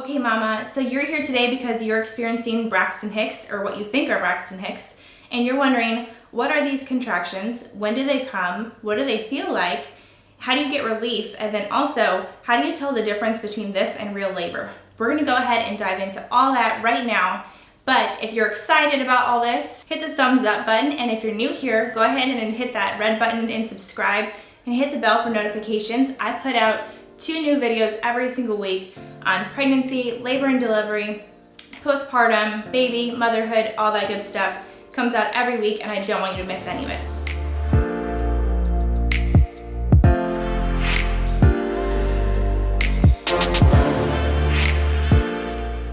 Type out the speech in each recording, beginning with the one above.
Okay, Mama, so you're here today because you're experiencing Braxton Hicks, or what you think are Braxton Hicks, and you're wondering, what are these contractions? When do they come? What do they feel like? How do you get relief? And then also, how do you tell the difference between this and real labor? We're gonna go ahead and dive into all that right now. But if you're excited about all this, hit the thumbs up button. And if you're new here, go ahead and hit that red button and subscribe and hit the bell for notifications. I put out 2 new videos every single week on pregnancy, labor and delivery, postpartum, baby, motherhood, all that good stuff. Comes out every week and I don't want you to miss any of it.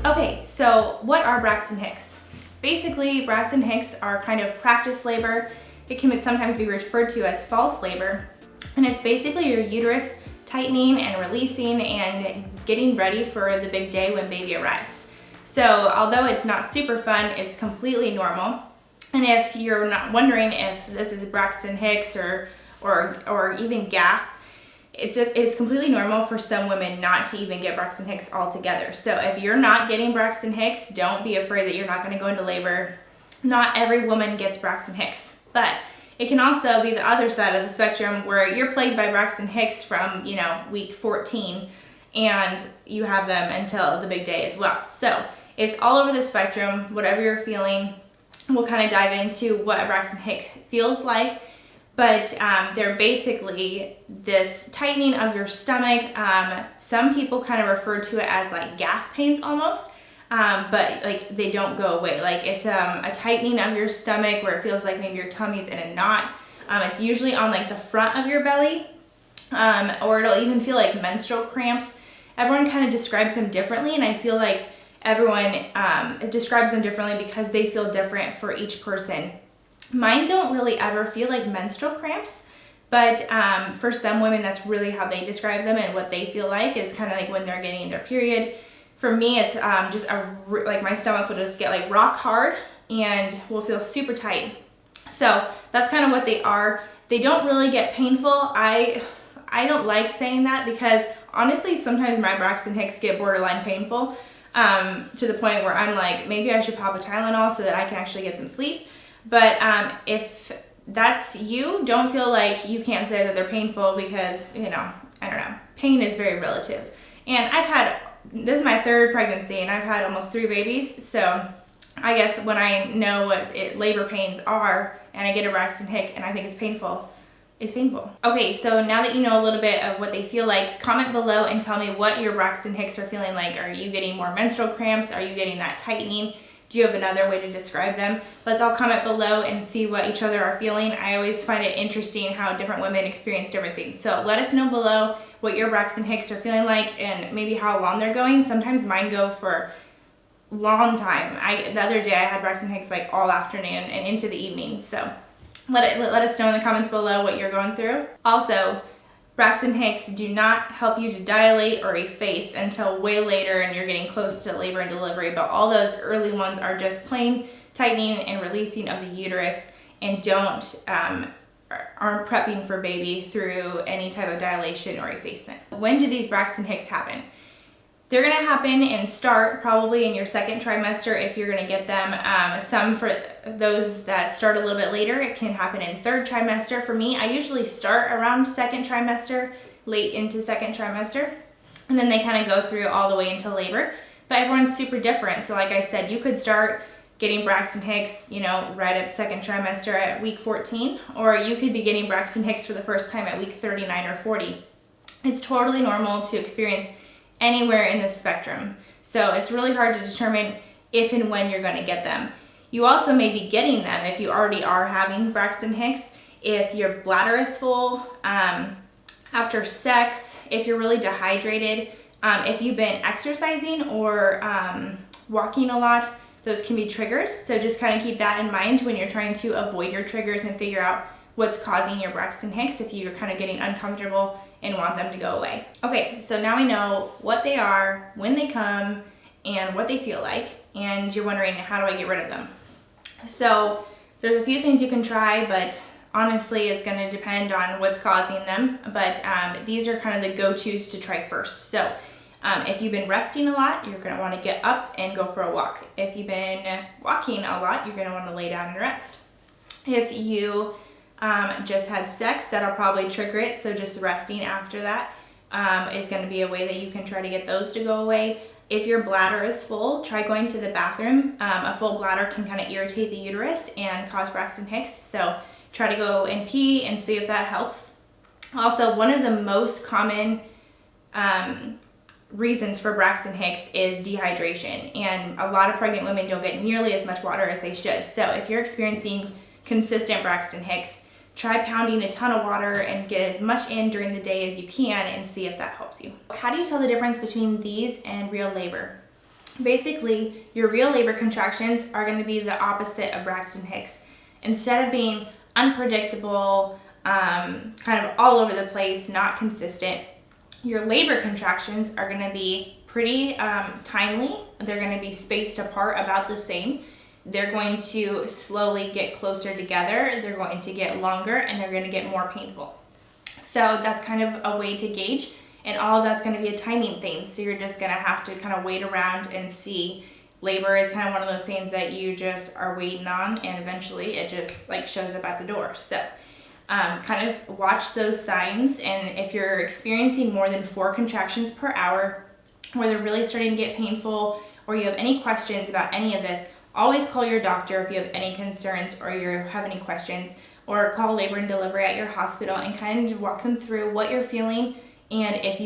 Okay, so what are Braxton Hicks? Basically, Braxton Hicks are kind of practice labor. It can sometimes be referred to as false labor. And it's basically your uterus tightening and releasing and getting ready for the big day when baby arrives. So although it's not super fun, it's completely normal. And if you're not wondering if this is Braxton Hicks or even gas, it's completely normal for some women not to even get Braxton Hicks altogether. So if you're not getting Braxton Hicks, don't be afraid that you're not going to go into labor. Not every woman gets Braxton Hicks, but it can also be the other side of the spectrum where you're plagued by Braxton Hicks from, week 14 and you have them until the big day as well. So it's all over the spectrum, whatever you're feeling. We'll kind of dive into what a Braxton Hicks feels like. But they're basically this tightening of your stomach. Some people kind of refer to it as like gas pains almost, but like they don't go away. Like it's a tightening of your stomach where it feels like maybe your tummy's in a knot. It's usually on like the front of your belly, or it'll even feel like menstrual cramps. Everyone kind of describes them differently, and I feel like everyone describes them differently because they feel different for each person. Mine don't really ever feel like menstrual cramps, but for some women, that's really how they describe them, and what they feel like is kind of like when they're getting their period. For me, it's just like my stomach will just get like rock hard and will feel super tight. So that's kind of what they are. They don't really get painful. I don't like saying that because honestly, sometimes my Braxton Hicks get borderline painful to the point where I'm like, maybe I should pop a Tylenol so that I can actually get some sleep. But if that's you, don't feel like you can't say that they're painful because, I don't know, pain is very relative. And this is my 3rd pregnancy and I've had almost 3 babies. So I guess when I know what labor pains are and I get a Braxton Hicks and I think it's painful, it's painful. Okay, so now that you know a little bit of what they feel like, comment below and tell me what your Braxton Hicks are feeling like. Are you getting more menstrual cramps? Are you getting that tightening? Do you have another way to describe them? Let's all comment below and see what each other are feeling. I always find it interesting how different women experience different things. So let us know below what your Braxton Hicks are feeling like and maybe how long they're going. Sometimes mine go for a long time. The other day I had Braxton Hicks like all afternoon and into the evening. So let us know in the comments below what you're going through. Also, Braxton Hicks do not help you to dilate or efface until way later and you're getting close to labor and delivery, but all those early ones are just plain tightening and releasing of the uterus and aren't prepping for baby through any type of dilation or effacement. When do these Braxton Hicks happen? They're gonna happen and start probably in your 2nd trimester if you're gonna get them. Some for those that start a little bit later, it can happen in 3rd trimester. For me, I usually start around 2nd trimester, late into 2nd trimester, and then they kind of go through all the way into labor. But everyone's super different. So like I said, you could start getting Braxton Hicks, right at 2nd trimester at week 14, or you could be getting Braxton Hicks for the first time at week 39 or 40. It's totally normal to experience anywhere in this spectrum. So it's really hard to determine if and when you're going to get them. You also may be getting them if you already are having Braxton Hicks, if your bladder is full, after sex, if you're really dehydrated, if you've been exercising or walking a lot, those can be triggers. So just kind of keep that in mind when you're trying to avoid your triggers and figure out what's causing your Braxton Hicks if you're kind of getting uncomfortable and want them to go away. Okay, so now we know what they are, when they come, and what they feel like, and you're wondering, how do I get rid of them? So there's a few things you can try, but honestly, it's gonna depend on what's causing them, but these are kind of the go-tos to try first. So If you've been resting a lot, you're gonna wanna get up and go for a walk. If you've been walking a lot, you're gonna wanna lay down and rest. If you just had sex, that'll probably trigger it, so just resting after that is gonna be a way that you can try to get those to go away. If your bladder is full, try going to the bathroom. A full bladder can kind of irritate the uterus and cause Braxton Hicks, so try to go and pee and see if that helps. Also, one of the most common reasons for Braxton Hicks is dehydration, and a lot of pregnant women don't get nearly as much water as they should. So if you're experiencing consistent Braxton Hicks, try pounding a ton of water and get as much in during the day as you can and see if that helps you. How do you tell the difference between these and real labor? Basically, your real labor contractions are going to be the opposite of Braxton Hicks. Instead of being unpredictable, kind of all over the place, not consistent, your labor contractions are going to be pretty timely. They're going to be spaced apart about the same. They're going to slowly get closer together, they're going to get longer, and they're going to get more painful. So that's kind of a way to gauge, and all of that's going to be a timing thing. So you're just going to have to kind of wait around and see. Labor is kind of one of those things that you just are waiting on, and eventually it just like shows up at the door. So kind of watch those signs, and if you're experiencing more than 4 contractions per hour, or they're really starting to get painful, or you have any questions about any of this, always call your doctor if you have any concerns or you have any questions, or call labor and delivery at your hospital and kind of walk them through what you're feeling and if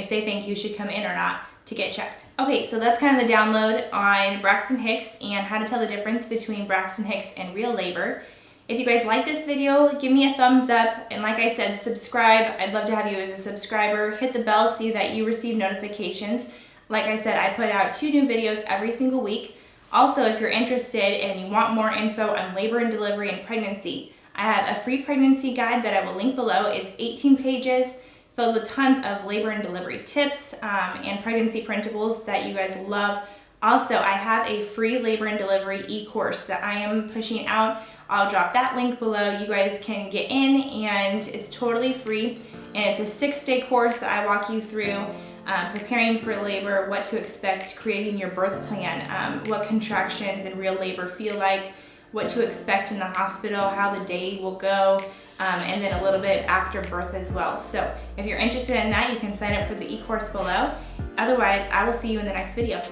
they think you should come in or not to get checked. Okay, so that's kind of the download on Braxton Hicks and how to tell the difference between Braxton Hicks and real labor. If you guys like this video, give me a thumbs up, and like I said, subscribe. I'd love to have you as a subscriber. Hit the bell so that you receive notifications. Like I said, I put out 2 new videos every single week. Also, if you're interested and you want more info on labor and delivery and pregnancy, I have a free pregnancy guide that I will link below. It's 18 pages filled with tons of labor and delivery tips and pregnancy printables that you guys will love. Also, I have a free labor and delivery e-course that I am pushing out. I'll drop that link below. You guys can get in, and it's totally free. And it's a 6-day course that I walk you through preparing for labor, what to expect, creating your birth plan, what contractions and real labor feel like, what to expect in the hospital, how the day will go, and then a little bit after birth as well. So if you're interested in that, you can sign up for the e-course below. Otherwise, I will see you in the next video.